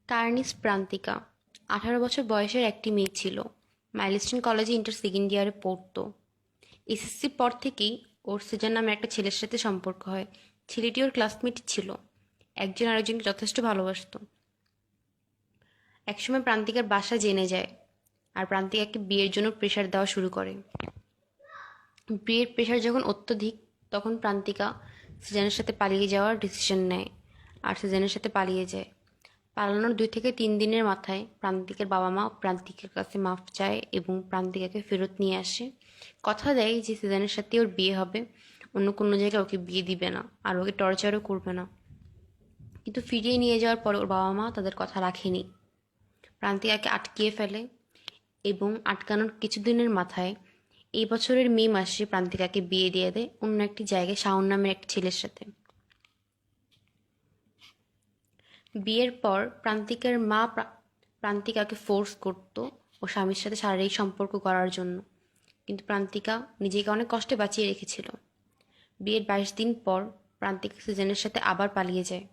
Cornice Prantika 18 বছর বয়সের একটি মেয়ে ছিল। মাইলস্টোন কলেজে ইন্টার সেকেন্ড ইয়ারে পড়তো। এসএসসির পর থেকেই ওর সিজান নামের একটা ছেলের সাথে সম্পর্ক হয়। ছেলেটি ওর ক্লাসমেট ছিল। একজন আরেকজনকে যথেষ্ট ভালোবাসতো। একসময় প্রান্তিকার বাসা জেনে যায় আর প্রান্তিকাকে বিয়ের জন্য প্রেশার দেওয়া শুরু করে। বিয়ের প্রেশার যখন অত্যধিক, তখন প্রান্তিকা সিজানের সাথে পালিয়ে যাওয়ার ডিসিশন নেয় আর সিজানের সাথে পালিয়ে যায়। পালানোর 2 থেকে 3 দিনের মাথায় প্রান্তিকের বাবা মা প্রান্তিকের কাছে মাফ চায় এবং প্রান্তিকাকে ফেরত নিয়ে আসে। কথা দেয় যে সিজানের সাথে ওর বিয়ে হবে, অন্য কোনো জায়গায় ওকে বিয়ে দিবে না আর ওকে টর্চারও করবে না। কিন্তু ফিরিয়ে নিয়ে যাওয়ার পর ওর বাবা মা তাদের কথা রাখেনি। প্রান্তিকাকে আটকিয়ে ফেলে এবং আটকানোর কিছুদিনের মাথায় এই বছরের মে মাসে প্রান্তিকাকে বিয়ে দিয়ে দেয় অন্য একটি জায়গায় শাওন নামের একটি ছেলের সাথে। বিয়ের পর প্রান্তিকের মা প্রান্তিকাকে ফোর্স করত ও স্বামীর সাথে শারীরিক সম্পর্ক করার জন্য, কিন্তু প্রান্তিকা নিজেকে অনেক কষ্টে বাঁচিয়ে রেখেছিল। বিয়ের 22 দিন পর প্রান্তিকা সিজনের সাথে আবার পালিয়ে যায়।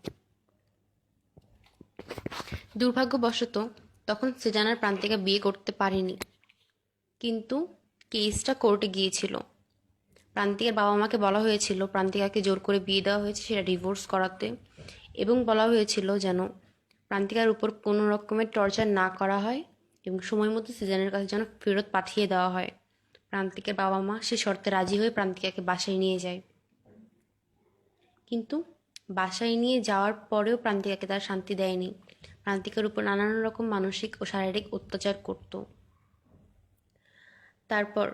দুর্ভাগ্যবশত তখন সিজান আর প্রান্তিকা বিয়ে করতে পারেনি, কিন্তু কেসটা কোর্টে গিয়েছিল। প্রান্তিকার বাবা মাকে বলা হয়েছিল প্রান্তিকাকে জোর করে বিয়ে দেওয়া হয়েছে সেটা ডিভোর্স করাতে, এবং বলা হয়েছিল যেন প্রান্তিকার উপর কোনো রকমের টর্চার না করা হয় এবং সময় মতো সিজানের কাছে যেন ফেরত পাঠিয়ে দেওয়া হয়। প্রান্তিকের বাবা মা সে শর্তে রাজি হয়ে প্রান্তিকাকে বাসায় নিয়ে যায়, কিন্তু বাসায় নিয়ে যাওয়ার পরেও প্রান্তিকাকে তার শান্তি দেয়নি। প্রান্তিকার উপর নানান রকম মানসিক ও শারীরিক অত্যাচার করত। তারপর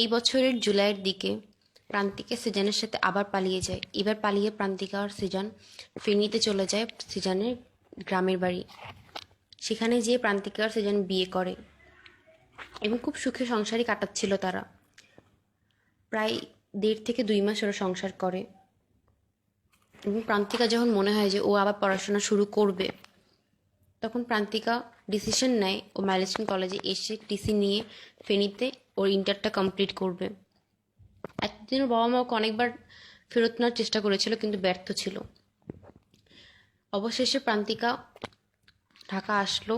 এই বছরের জুলাইয়ের দিকে প্রান্তিকা সিজানের সাথে আবার পালিয়ে যায়। এবার পালিয়ে প্রান্তিকা আর সিজান ফেনীতে চলে যায় সিজানের গ্রামের বাড়ি। সেখানে যেয়ে প্রান্তিকা আর সিজান বিয়ে করে এবং খুব সুখে সংসারই কাটাচ্ছিল তারা। প্রায় 1.5 থেকে 2 মাস ওরা সংসার করে এবং প্রান্তিকা যখন মনে হয় যে ও আবার পড়াশোনা শুরু করবে, তখন প্রান্তিকা ডিসিশন নেয় ও মাইলস্টোন কলেজে এসে টিসি নিয়ে ফেনীতে ওর ইন্টারটা কমপ্লিট করবে। এতদিন ওর বাবা মা ওকে অনেকবার ফেরত নেওয়ার চেষ্টা করেছিল, কিন্তু ব্যর্থ ছিল। অবশেষে প্রান্তিকা ঢাকা আসলো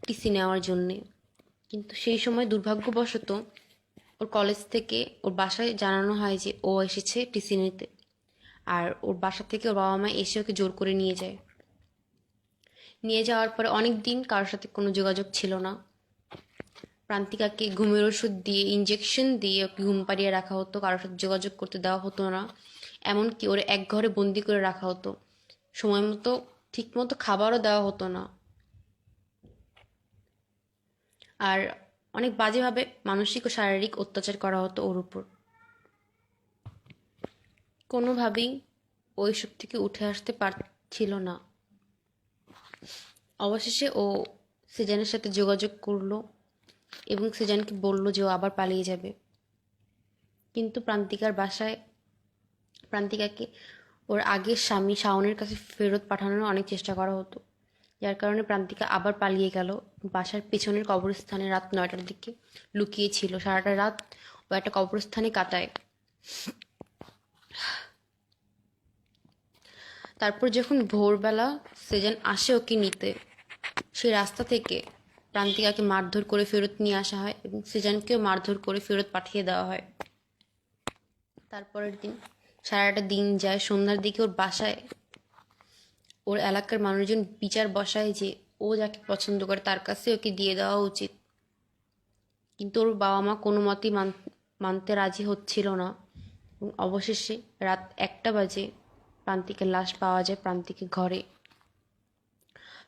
টিসি নেওয়ার জন্যে, কিন্তু সেই সময় দুর্ভাগ্যবশত ওর কলেজ থেকে ওর বাসায় জানানো হয় যে ও এসেছে টিসি নিতে, আর ওর বাসা থেকে ওর বাবা মা এসে ওকে জোর করে নিয়ে যায়। নিয়ে যাওয়ার পরে অনেক দিন কারোর সাথে কোনো যোগাযোগ ছিল না। প্রান্তিকাকে ঘুমের ওষুধ দিয়ে ইঞ্জেকশন দিয়ে ওকে ঘুম পাড়িয়ে রাখা হতো, কারোর সাথে যোগাযোগ করতে দেওয়া হতো না। এমনকি ওর এক ঘরে বন্দি করে রাখা হতো। সময় মতো ঠিক মতো খাবারও দেওয়া হতো না। আর অনেক বাজেভাবে মানসিক ও শারীরিক অত্যাচার করা হতো ওর উপর। কোনোভাবেই ওইসব থেকে উঠে আসতে পারছিল না। অবশেষে ও সিজানের সাথে যোগাযোগ করলো এবং সিজানকে বলল যে ও আবার পালিয়ে যাবে, কিন্তু প্রান্তিকার বাসায় প্রান্তিকাকে ওর আগের স্বামী শাওনের কাছে ফেরত পাঠানোর অনেক চেষ্টা করা হতো, যার কারণে প্রান্তিকা আবার পালিয়ে গেল। বাসার পেছনের কবরস্থানে রাত 9টার দিকে লুকিয়ে ছিল। সারাটা রাত ও একটা কবরস্থানে কাটায়। তারপর যখন ভোরবেলা সেজান আসে ওকে নিতে, সেই রাস্তা থেকে প্রান্তিকাকে মারধর করে ফেরত নিয়ে আসা হয় এবং সেজানকেও মারধর করে ফেরত পাঠিয়ে দেওয়া হয়। তারপরের দিন সারাটা দিন যায়। সন্ধ্যার দিকে ওর বাসায় ওর এলাকার মানুষজন বিচার বসায় যে ও যাকে পছন্দ করে তার কাছে ওকে দিয়ে দেওয়া উচিত, কিন্তু ওর বাবা মা কোনো মতেই মানতে রাজি হচ্ছিল না। এবং অবশেষে রাত 1টা বাজে প্রান্তিকের লাশ পাওয়া যায় প্রান্তিকের ঘরে,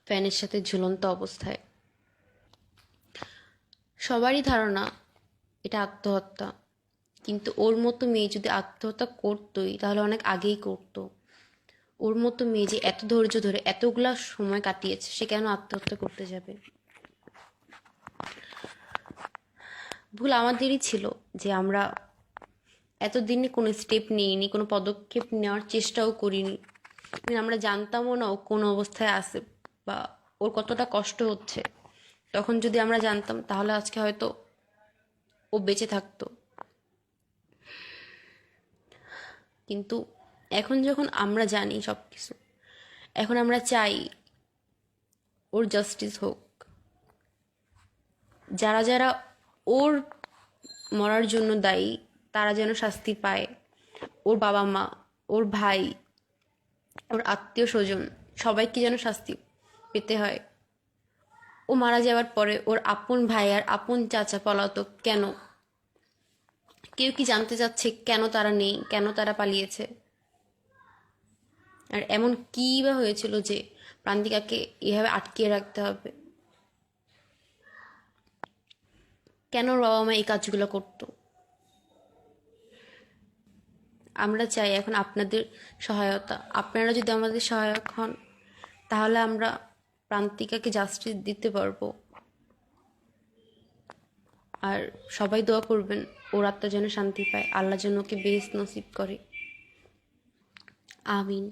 ফ্যানের সাথে ঝুলন্ত অবস্থায়। সবারই ধারণা এটা আত্মহত্যা, কিন্তু ওর মতো মেয়ে যদি আত্মহত্যা করতোই তাহলে অনেক আগেই করতো। ওর মতো মেয়ে যে এত ধৈর্য ধরে এতগুলা সময় কাটিয়েছে, সে কেন আত্মহত্যা করতে যাবে? ভুল আমাদেরই ছিল যে আমরা এতদিনে কোনো স্টেপ নিইনি, কোনো পদক্ষেপ নেওয়ার চেষ্টাও করিনি। আমরা জানতামও না ও কোন অবস্থায় আছে বা ওর কতটা কষ্ট হচ্ছে। তখন যদি আমরা জানতাম তাহলে আজকে হয়তো ও বেঁচে থাকতো। কিন্তু এখন যখন আমরা জানি সব কিছু, এখন আমরা চাই ওর জাস্টিস হোক। যারা যারা ওর মরার জন্য দায়ী তারা যেন শাস্তি পায়। ওর বাবা মা, ওর ভাই, ওর আত্মীয় স্বজন সবাইকে যেন শাস্তি পেতে হয়। ও মারা যাওয়ার পরে ওর আপন ভাই আর আপন চাচা পলাতক কেন? কেউ কি জানতে চাচ্ছে কেন তারা নেই, কেন তারা পালিয়েছে? আর এমন কী বা হয়েছিল যে প্রান্তিকাকে এভাবে আটকিয়ে রাখতে হবে? কেন ওর বাবা মা এই কাজগুলো করতো? আমরা চাই এখন আপনাদের সহায়তা। আপনারা যদি আমাদের সহায়ক হন তাহলে আমরা প্রান্তিকাকে জাস্টিস দিতে পারবো। আর সবাই দোয়া করবেন ওর আত্মা যেন শান্তি পায়, আল্লাহ যেন ওকে বেহেশত নসিব করে। আমিন।